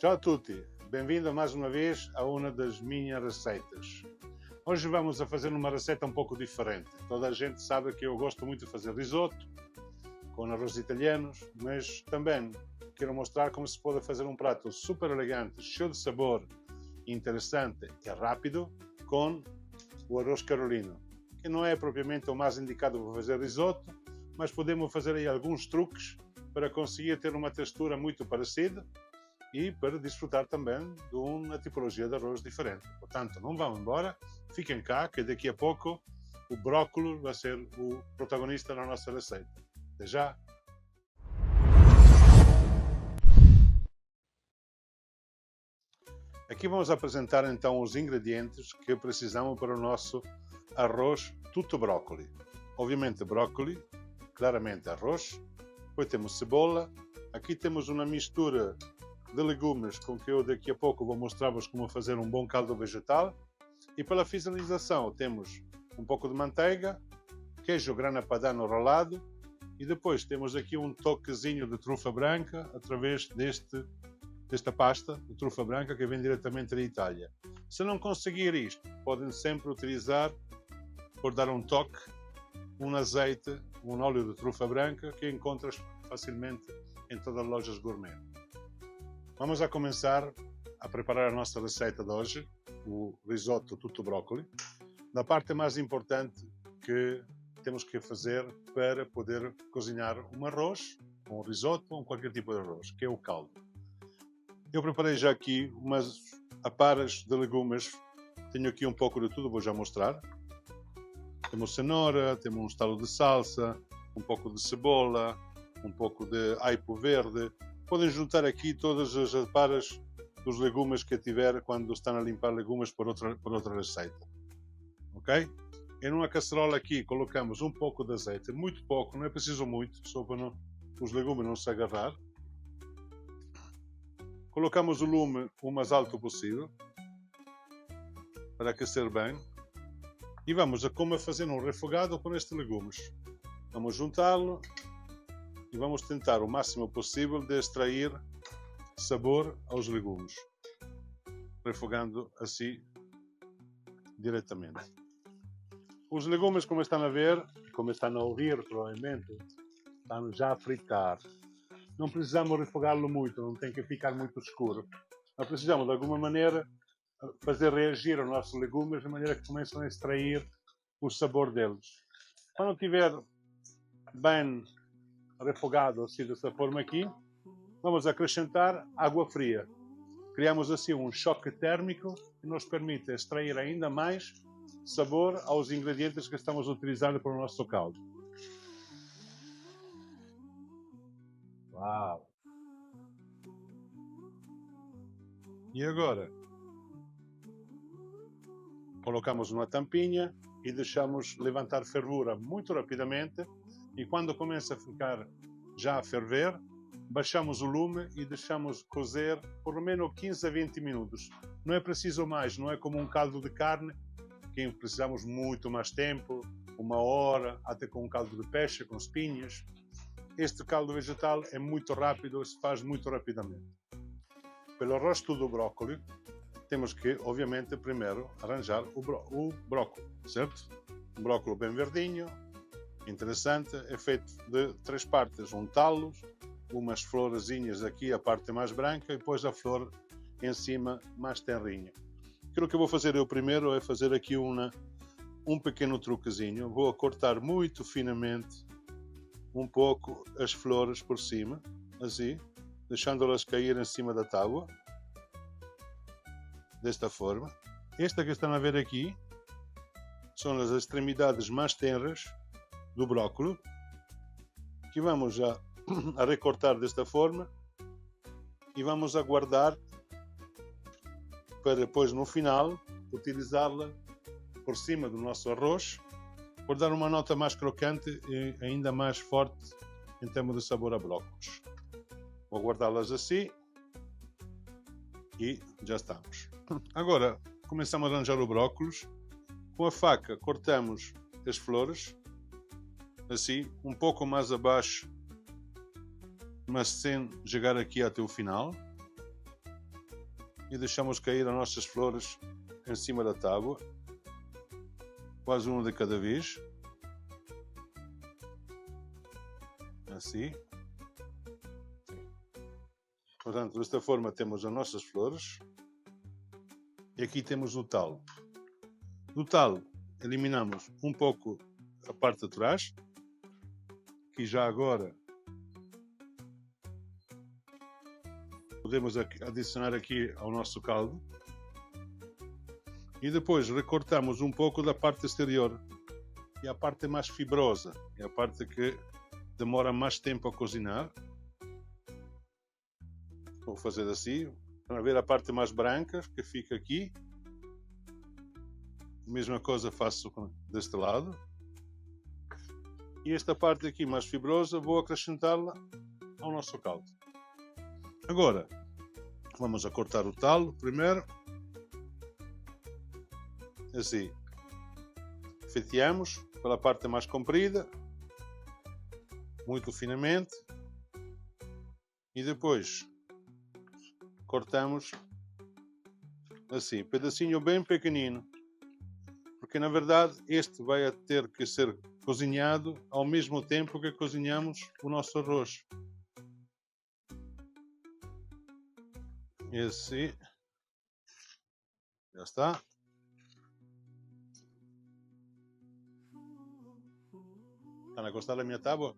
Ciao a tutti, bem-vindo mais uma vez a uma das minhas receitas. Hoje vamos a fazer uma receita um pouco diferente. Toda a gente sabe que eu gosto muito de fazer risoto com arroz italianos, mas também quero mostrar como se pode fazer um prato super elegante, cheio de sabor, interessante e rápido com o arroz carolino, que não é propriamente o mais indicado para fazer risoto, mas podemos fazer aí alguns truques para conseguir ter uma textura muito parecida e para desfrutar também de uma tipologia de arroz diferente. Portanto, não vão embora, fiquem cá, que daqui a pouco o brócolis vai ser o protagonista na nossa receita. Até já! Aqui vamos apresentar então os ingredientes que precisamos para o nosso arroz tutto brócolis. Obviamente brócolis, claramente arroz, depois temos cebola, aqui temos uma mistura de legumes com que eu daqui a pouco vou mostrar-vos como fazer um bom caldo vegetal. E para a finalização temos um pouco de manteiga, queijo grana padano ralado e depois temos aqui um toquezinho de trufa branca através desta pasta de trufa branca que vem diretamente da Itália. Se não conseguir isto, podem sempre utilizar, por dar um toque, um azeite, um óleo de trufa branca que encontras facilmente em todas as lojas gourmet. Vamos a começar a preparar a nossa receita de hoje, o risoto tutto brócolis. Da parte mais importante que temos que fazer para poder cozinhar um arroz, um risoto ou qualquer tipo de arroz, que é o caldo. Eu preparei já aqui umas aparas de legumes, tenho aqui um pouco de tudo, vou já mostrar. Temos cenoura, temos um estalo de salsa, um pouco de cebola, um pouco de aipo verde. Podem juntar aqui todas as aparas dos legumes que tiver quando estão a limpar legumes por outra receita. Ok? Em uma cacerola aqui colocamos um pouco de azeite, muito pouco, não é preciso muito, só para os legumes não se agarrar. Colocamos o lume o mais alto possível para aquecer bem e vamos a fazer um refogado com estes legumes. Vamos juntá-lo e vamos tentar o máximo possível de extrair sabor aos legumes, refogando assim diretamente. Os legumes, como estão a ver, como estão a ouvir provavelmente, estão já a fritar. Não precisamos refogá-lo muito, não tem que ficar muito escuro. Nós precisamos de alguma maneira fazer reagir os nossos legumes de maneira que começam a extrair o sabor deles. Quando estiver bem refogado assim dessa forma aqui, vamos acrescentar água fria. Criamos assim um choque térmico que nos permite extrair ainda mais sabor aos ingredientes que estamos utilizando para o nosso caldo. Uau! E agora colocamos uma tampinha e deixamos levantar fervura muito rapidamente. E quando começa a ficar já a ferver, baixamos o lume e deixamos cozer por lo menos 15 a 20 minutos. Não é preciso mais, não é como um caldo de carne, que precisamos muito mais tempo, 1 hora, até com um caldo de peixe, com espinhas. Este caldo vegetal é muito rápido, se faz muito rapidamente. Pelo resto do brócolis, temos que, obviamente, primeiro arranjar o brócolis, certo? Um brócolis bem verdinho, interessante, é feito de 3 partes, um talo, umas florezinhas aqui, a parte mais branca, e depois a flor em cima mais tenrinha. Aquilo que eu vou fazer eu primeiro é fazer aqui um pequeno truquezinho. Vou cortar muito finamente um pouco as flores por cima, assim, deixando-las cair em cima da tábua, desta forma. Esta que estão a ver aqui são as extremidades mais tenras do brócolis, que vamos a recortar desta forma e vamos a guardar para depois no final utilizá-la por cima do nosso arroz, por dar uma nota mais crocante e ainda mais forte em termos de sabor a brócolis. Vou guardá-las assim e já estamos. Agora começamos a arranjar o brócolis. Com a faca cortamos as flores assim, um pouco mais abaixo, mas sem chegar aqui até o final. e deixamos cair as nossas flores em cima da tábua, quase uma de cada vez, assim. Portanto, desta forma temos as nossas flores e aqui temos o talo. Do talo eliminamos um pouco a parte de trás, que já agora podemos adicionar aqui ao nosso caldo. E depois recortamos um pouco da parte exterior, que é a parte mais fibrosa, é a parte que demora mais tempo a cozinhar. Vou fazer assim, para ver a parte mais branca que fica aqui. A mesma coisa faço deste lado. E esta parte aqui mais fibrosa vou acrescentá-la ao nosso caldo. Agora, vamos a cortar o talo primeiro. Assim. Fatiamos pela parte mais comprida, muito finamente. E depois cortamos assim, pedacinho bem pequenino. Porque na verdade este vai ter que ser cozinhado ao mesmo tempo que cozinhamos o nosso arroz. Esse já está. Está a gostar da minha tábua?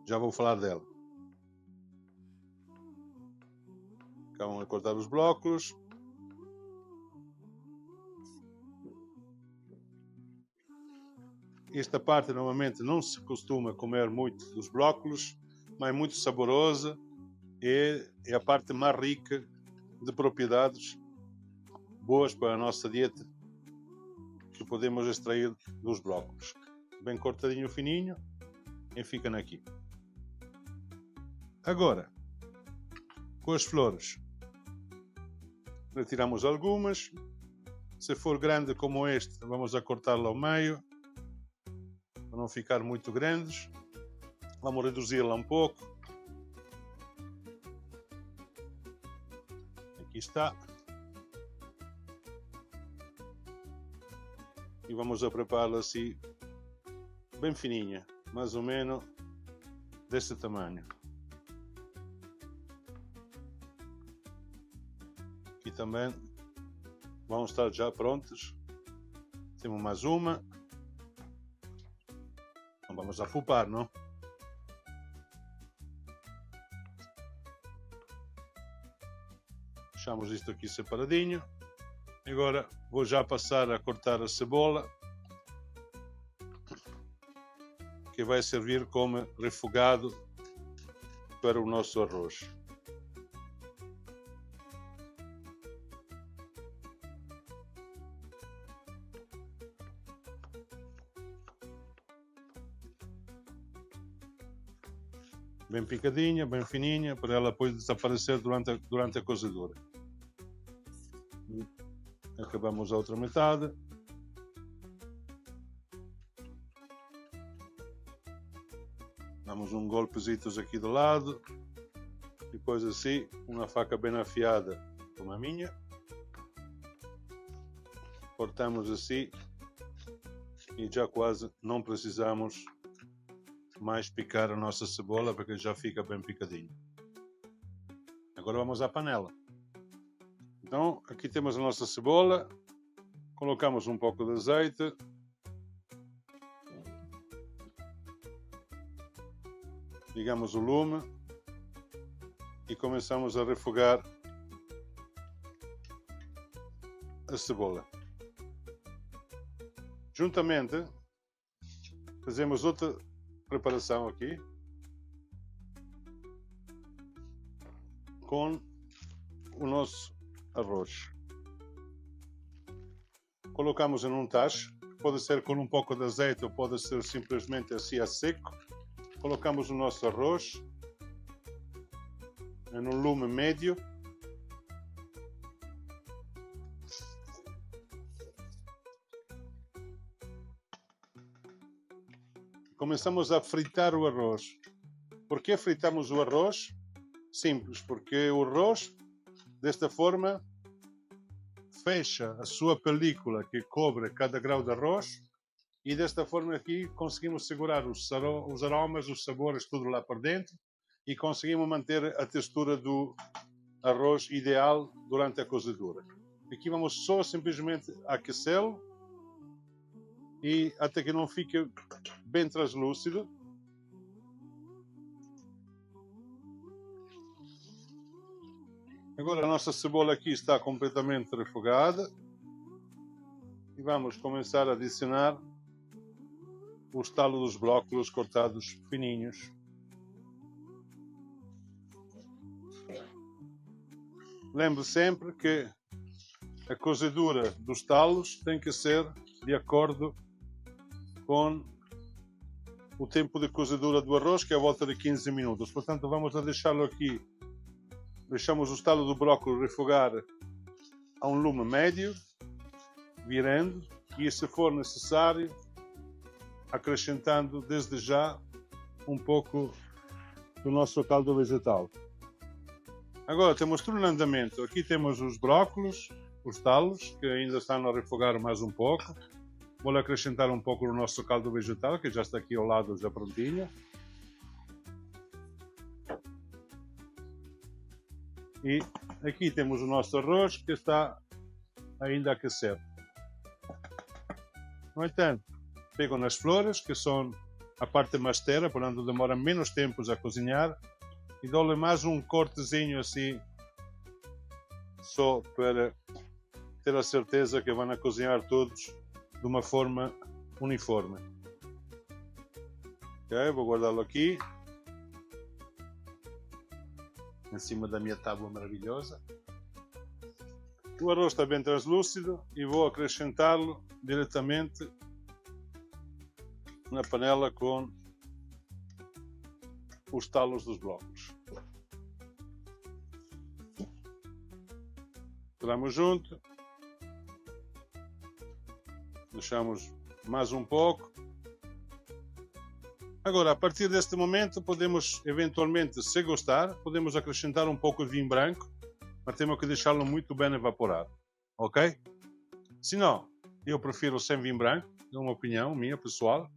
Já vou falar dela. Acabam de cortar os blocos. Esta parte normalmente não se costuma comer muito dos brócolos, mas é muito saborosa e é a parte mais rica de propriedades boas para a nossa dieta que podemos extrair dos brócolos. Bem cortadinho, fininho, e ficam aqui. Agora, com as flores, retiramos algumas. Se for grande como este, vamos a cortá-lo ao meio, para não ficar muito grandes. Vamos reduzi-la um pouco. Aqui está. E vamos a prepará-la assim, bem fininha, mais ou menos deste tamanho. Aqui também vão estar já prontos. Temos mais uma. Não vamos afupar, não? Deixamos isto aqui separadinho. Agora vou já passar a cortar a cebola, que vai servir como refogado para o nosso arroz. Bem picadinha, bem fininha, para ela depois desaparecer durante a cozedura. Acabamos a outra metade. Damos um golpezito aqui do lado. Depois assim, uma faca bem afiada como a minha. Cortamos assim. E já quase não precisamos mais picar a nossa cebola, porque já fica bem picadinho. Agora vamos à panela. Então, aqui temos a nossa cebola, colocamos um pouco de azeite, ligamos o lume e começamos a refogar a cebola. Juntamente, fazemos outra preparação aqui, com o nosso arroz. Colocamos em um tacho, pode ser com um pouco de azeite ou pode ser simplesmente assim a seco. Colocamos o nosso arroz em um lume médio. Começamos a fritar o arroz. Por que fritamos o arroz? Simples, porque o arroz Desta forma, fecha a sua película que cobre cada grão de arroz e desta forma aqui conseguimos segurar os aromas, os sabores, tudo lá para dentro e conseguimos manter a textura do arroz ideal durante a cozedura. Aqui vamos só simplesmente aquecê-lo e até que não fique bem translúcido. Agora a nossa cebola aqui está completamente refogada e vamos começar a adicionar os talos dos brócolos cortados fininhos. Lembre sempre que a cozedura dos talos tem que ser de acordo com o tempo de cozedura do arroz, que é a volta de 15 minutos. Portanto, vamos a deixá-lo aqui. Deixamos o talo do brócolis refogar a um lume médio, virando, e se for necessário, acrescentando desde já um pouco do nosso caldo vegetal. Agora temos tudo em andamento. Aqui temos os brócolis, os talos, que ainda estão a refogar mais um pouco. Vou acrescentar um pouco do nosso caldo vegetal, que já está aqui ao lado, já prontinho. E aqui temos o nosso arroz, que está ainda a aquecer. No entanto, pego nas flores, que são a parte mais terra, portanto demora menos tempo a cozinhar, e dou-lhe mais um cortezinho assim, só para ter a certeza que vão cozinhar todos de uma forma uniforme. Ok, vou guardá-lo aqui, em cima da minha tábua maravilhosa. O arroz está bem translúcido e vou acrescentá-lo diretamente na panela com os talos dos brócolis. Misturamos junto, deixamos mais um pouco. Agora, a partir deste momento, podemos eventualmente, se gostar, podemos acrescentar um pouco de vinho branco, mas temos que deixá-lo muito bem evaporado, ok? Se não, eu prefiro sem vinho branco, é uma opinião minha pessoal.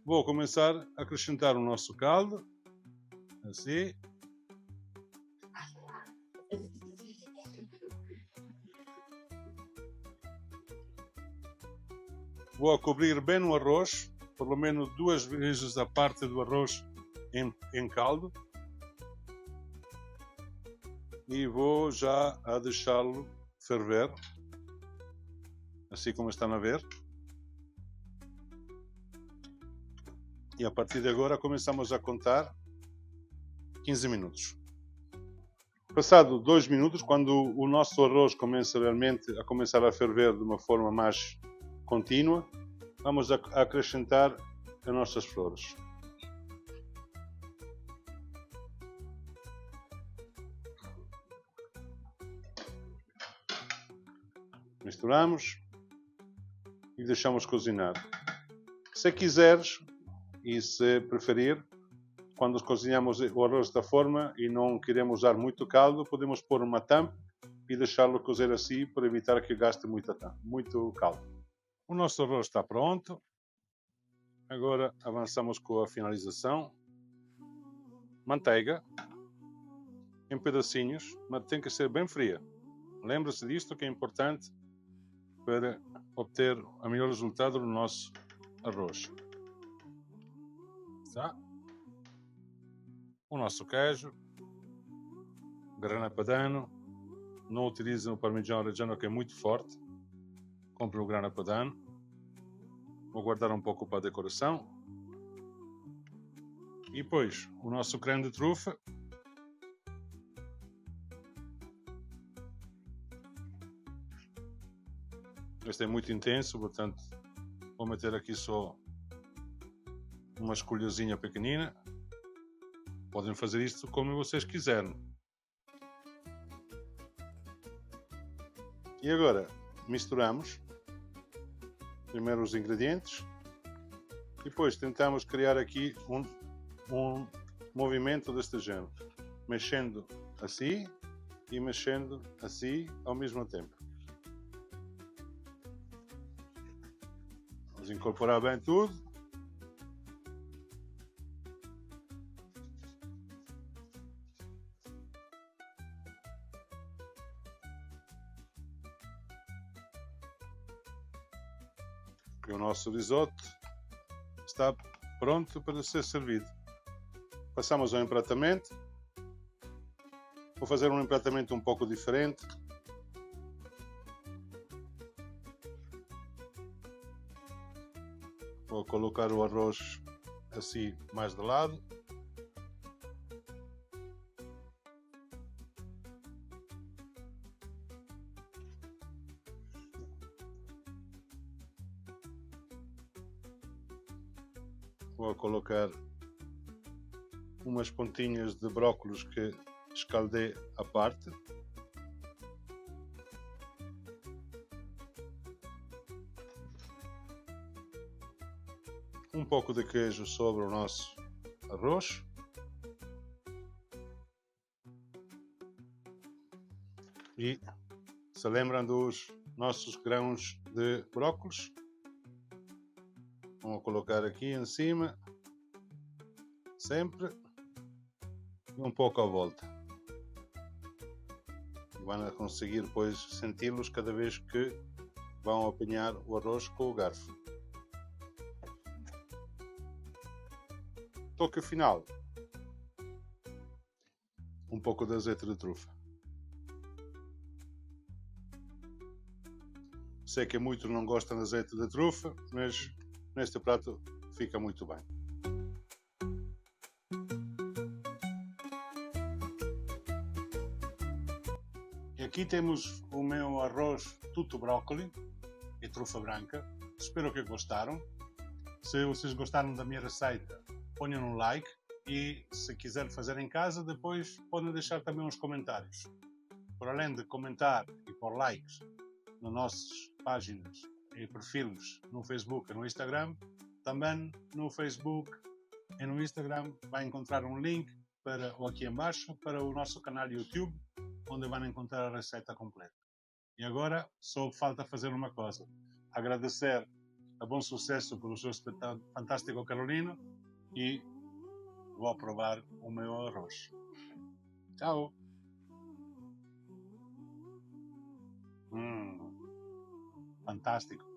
Vou começar a acrescentar o nosso caldo, assim. Vou cobrir bem o arroz, pelo menos 2 vezes a parte do arroz em caldo. E vou já a deixá-lo ferver, assim como estão a ver. E a partir de agora começamos a contar 15 minutos. Passado 2 minutos, quando o nosso arroz começa realmente a começar a ferver de uma forma mais contínua, vamos acrescentar as nossas flores. Misturamos e deixamos cozinhar. Se quiseres e se preferir, quando cozinhamos o arroz desta forma e não queremos usar muito caldo, podemos pôr uma tampa e deixá-lo cozer assim para evitar que gaste muito caldo. O nosso arroz está pronto. Agora avançamos com a finalização. Manteiga em pedacinhos, mas tem que ser bem fria. Lembre-se disto, que é importante para obter o melhor resultado no nosso arroz. Tá? O nosso queijo, grana padano. Não utilizem o parmigiano reggiano, que é muito forte. Compre o grana padano. Vou guardar um pouco para a decoração. E depois o nosso creme de trufa. Este é muito intenso, portanto vou meter aqui só uma escolhazinha pequenina. Podem fazer isto como vocês quiserem. E agora misturamos primeiro os ingredientes e depois tentamos criar aqui um movimento deste género, mexendo assim e mexendo assim ao mesmo tempo. Vamos incorporar bem tudo. E o nosso risoto está pronto para ser servido. Passamos ao empratamento. Vou fazer um empratamento um pouco diferente. Vou colocar o arroz assim mais de lado. Vou colocar umas pontinhas de brócolis que escaldei à parte. Um pouco de queijo sobre o nosso arroz. E se lembram dos nossos grãos de brócolis? Vamos colocar aqui em cima, sempre, e um pouco à volta. E vão conseguir depois senti-los cada vez que vão apanhar o arroz com o garfo. Toque final, um pouco de azeite de trufa. Sei que muitos não gostam de azeite de trufa, mas neste prato fica muito bem. E aqui temos o meu arroz tutto brócoli e trufa branca. Espero que gostaram. Se vocês gostaram da minha receita, ponham um like e se quiser fazer em casa, depois podem deixar também uns comentários. Por além de comentar e pôr likes nas nossas páginas e perfis no Facebook e no Instagram, também no Facebook e no Instagram vai encontrar um link ou aqui embaixo para o nosso canal YouTube, onde vão encontrar a receita completa. E agora só falta fazer uma coisa: agradecer a Bom Sucesso pelo seu fantástico Carolino e vou provar o meu arroz. Tchau! Fantástico!